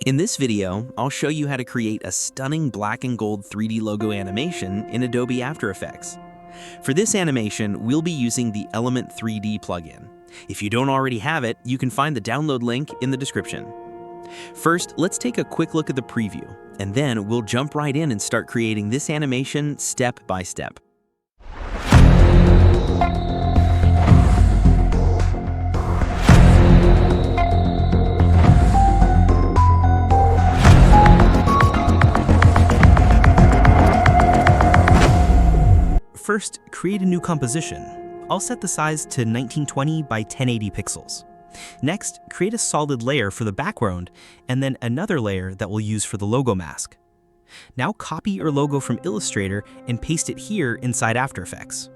In this video, I'll show you how to create a stunning black and gold 3D logo animation in Adobe After Effects. For this animation, we'll be using the Element 3D plugin. If you don't already have it, you can find the download link in the description. First, let's take a quick look at the preview, and then we'll jump right in and start creating this animation step by step. First, create a new composition. I'll set the size to 1920 by 1080 pixels. Next, create a solid layer for the background, and then another layer that we'll use for the logo mask. Now copy your logo from Illustrator and paste it here inside After Effects.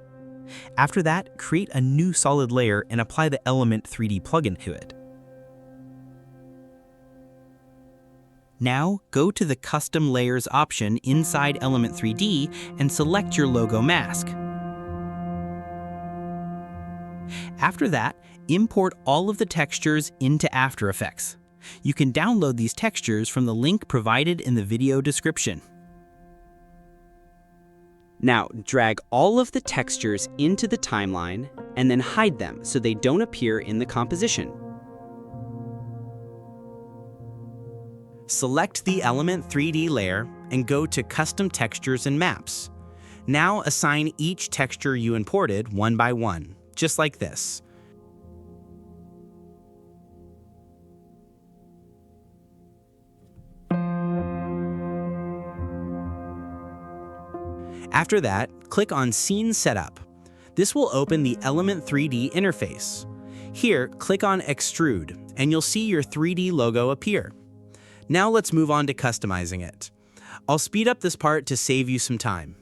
After that, create a new solid layer and apply the Element 3D plugin to it. Now, go to the Custom Layers option inside Element 3D and select your logo mask. After that, import all of the textures into After Effects. You can download these textures from the link provided in the video description. Now, drag all of the textures into the timeline and then hide them so they don't appear in the composition. Select the Element 3D layer and go to Custom Textures and Maps. Now assign each texture you imported one by one, just like this. After that, click on Scene Setup. This will open the Element 3D interface. Here, click on Extrude, and you'll see your 3D logo appear. Now let's move on to customizing it. I'll speed up this part to save you some time.